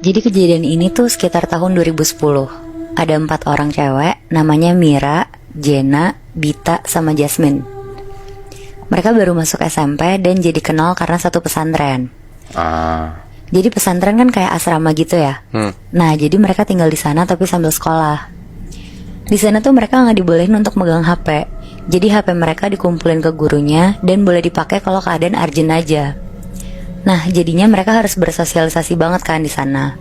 Jadi kejadian ini tuh sekitar tahun 2010. Ada 4 orang cewek, namanya Mira, Jenna, Bita, sama Jasmine. Mereka baru masuk SMP dan jadi kenal karena satu pesantren. Jadi pesantren kan kayak asrama gitu ya. Nah, jadi mereka tinggal di sana tapi sambil sekolah. Di sana tuh mereka nggak dibolehin untuk megang HP. Jadi HP mereka dikumpulin ke gurunya dan boleh dipakai kalau keadaan urgent aja. Nah, jadinya mereka harus bersosialisasi banget kan di sana.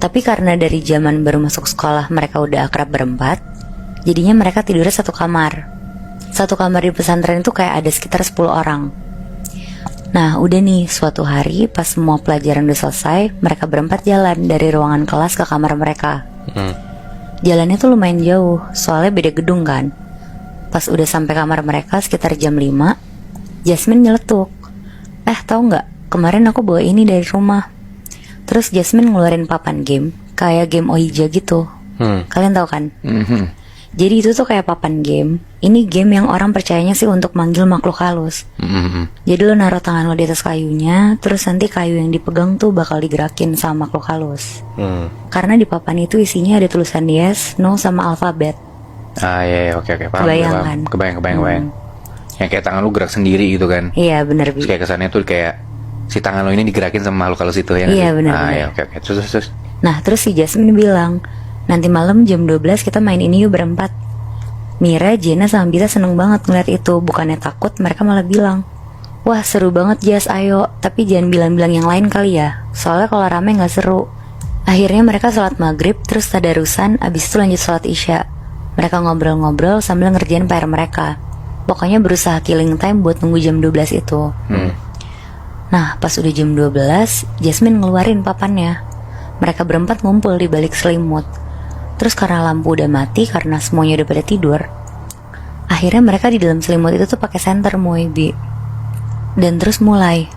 Tapi karena dari zaman baru masuk sekolah mereka udah akrab berempat, jadinya mereka tidurnya satu kamar. Satu kamar di pesantren itu kayak ada sekitar 10 orang. Nah, udah nih, suatu hari pas semua pelajaran udah selesai, mereka berempat jalan dari ruangan kelas ke kamar mereka. Jalannya tuh lumayan jauh, soalnya beda gedung kan. Pas udah sampai kamar mereka sekitar jam 5, Jasmine nyeletuk. Tahu nggak? Kemarin aku bawa ini dari rumah. Terus Jasmine ngeluarin papan game, kayak game Ouija gitu. Kalian tahu kan? Jadi itu tuh kayak papan game. Ini game yang orang percayanya sih untuk manggil makhluk halus. Jadi lo naruh tangan lo di atas kayunya, terus nanti kayu yang dipegang tuh bakal digerakin sama makhluk halus. Karena di papan itu isinya ada tulisan yes, no, sama alfabet. Iya, oke, paham. Kebayang kan? Kebayang. Yang kayak tangan lu gerak sendiri gitu kan? Iya bener, Bi. Terus kayak kesannya tuh kayak si tangan lo ini digerakin sama makhluk halus itu ya? Iya bener. Iya, oke. Terus. Nah, terus si Jasmine bilang, nanti malam jam 12 kita main ini yuk berempat. Mira, Jenna, sama Bita seneng banget ngeliat itu. Bukannya takut, mereka malah bilang, wah seru banget Jas, ayo. Tapi jangan bilang-bilang yang lain kali ya, soalnya kalau rame gak seru. Akhirnya mereka sholat maghrib, terus tadarusan, abis itu lanjut sholat isya. Mereka ngobrol-ngobrol sambil ngerjain PR mereka. Pokoknya berusaha killing time buat nunggu jam 12 itu. Nah, pas udah jam 12, Jasmine ngeluarin papannya. Mereka berempat ngumpul di balik selimut. Terus karena lampu udah mati, karena semuanya udah pada tidur, akhirnya mereka di dalam selimut itu tuh pakai senter Bi. Dan terus mulai.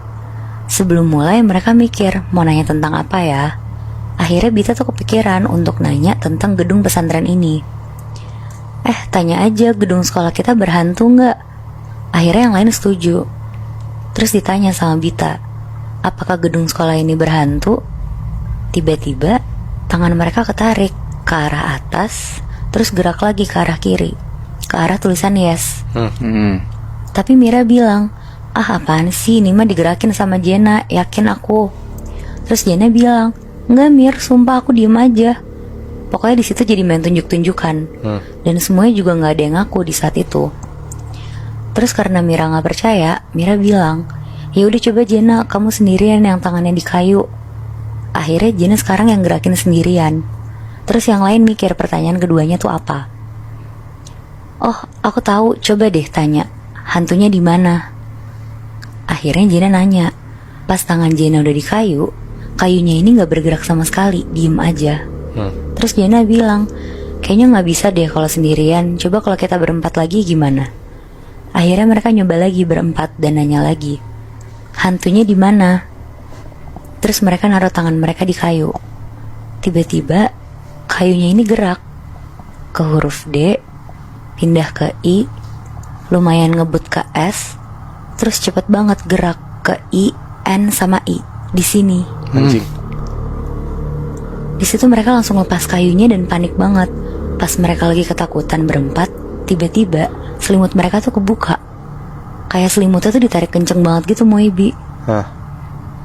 Sebelum mulai mereka mikir mau nanya tentang apa ya. Akhirnya Bita tuh kepikiran untuk nanya tentang gedung pesantren ini. Tanya aja gedung sekolah kita berhantu nggak? Akhirnya yang lain setuju. Terus ditanya sama Bita, apakah gedung sekolah ini berhantu? Tiba-tiba tangan mereka ketarik ke arah atas, terus gerak lagi ke arah kiri, ke arah tulisan yes. Tapi Mira bilang, apaan sih, ini mah digerakin sama Jenna, yakin aku. Terus Jenna bilang, enggak Mir, sumpah aku diem aja. Pokoknya di situ jadi main tunjuk-tunjukkan. Dan semuanya juga nggak ada yang ngaku di saat itu. Terus karena Mira nggak percaya, Mira bilang, ya udah coba Jenna, kamu sendirian yang tangannya di kayu. Akhirnya Jenna sekarang yang gerakin sendirian. Terus yang lain mikir pertanyaan keduanya tuh apa. Oh, aku tahu, coba deh tanya, hantunya di mana? Akhirnya Jenna nanya. Pas tangan Jenna udah di kayu, kayunya ini nggak bergerak sama sekali, diem aja. Terus Jenna bilang, kayaknya nggak bisa deh kalau sendirian. Coba kalau kita berempat lagi gimana? Akhirnya mereka nyoba lagi berempat dan nanya lagi, hantunya di mana? Terus mereka naruh tangan mereka di kayu. Tiba-tiba kayunya ini gerak ke huruf D, pindah ke I, lumayan ngebut ke S, terus cepet banget gerak ke I, N sama I di sini. Di situ mereka langsung lepas kayunya dan panik banget. Pas mereka lagi ketakutan berempat, tiba-tiba selimut mereka tuh kebuka. Kayak selimutnya tuh ditarik kenceng banget gitu Bi.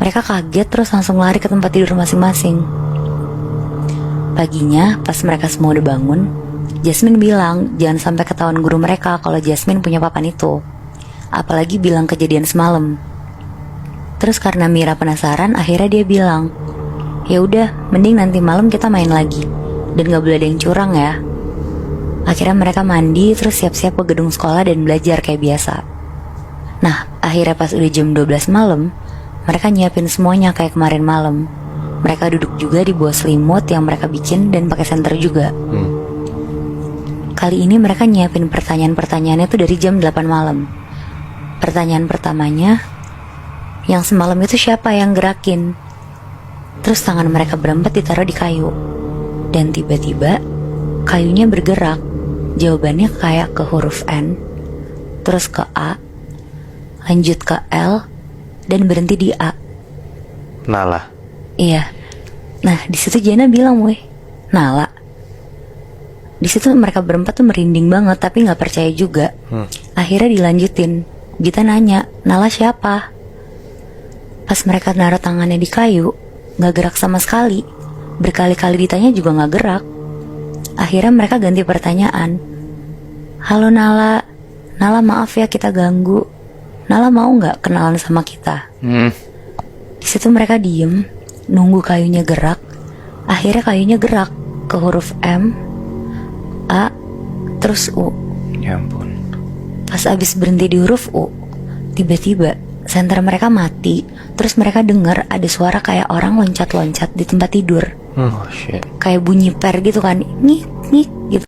Mereka kaget terus langsung lari ke tempat tidur masing-masing. Paginya pas mereka semua udah bangun, Jasmine bilang jangan sampai ketahuan guru mereka kalau Jasmine punya papan itu. Apalagi bilang kejadian semalam. Terus karena Mira penasaran, akhirnya dia bilang, ya udah, mending nanti malam kita main lagi. Dan gak boleh ada yang curang ya. Akhirnya mereka mandi, terus siap-siap ke gedung sekolah dan belajar kayak biasa. Nah, akhirnya pas udah jam 12 malam, mereka nyiapin semuanya kayak kemarin malam. Mereka duduk juga di bawah selimut yang mereka bikin dan pakai senter juga. Kali ini mereka nyiapin pertanyaan-pertanyaannya tuh dari jam 8 malam. Pertanyaan pertamanya, yang semalam itu siapa yang gerakin? Terus tangan mereka berempat ditaruh di kayu. Dan tiba-tiba kayunya bergerak. Jawabannya kayak ke huruf N, terus ke A, lanjut ke L, dan berhenti di A. Nala. Iya. Nah di situ Jena bilang, weh, Nala. Di situ mereka berempat tuh merinding banget tapi nggak percaya juga. Akhirnya dilanjutin. Gita nanya, Nala siapa? Pas mereka naruh tangannya di kayu, nggak gerak sama sekali. Berkali-kali ditanya juga nggak gerak. Akhirnya mereka ganti pertanyaan. Halo Nala, Nala maaf ya kita ganggu. Nala mau nggak kenalan sama kita? Di situ mereka diem, nunggu kayunya gerak. Akhirnya kayunya gerak ke huruf M, A, terus U. Ya ampun. Pas abis berhenti di huruf U, tiba-tiba senter mereka mati. Terus mereka dengar ada suara kayak orang loncat-loncat di tempat tidur. Oh shit. Kayak bunyi per gitu kan, ngik ngik gitu.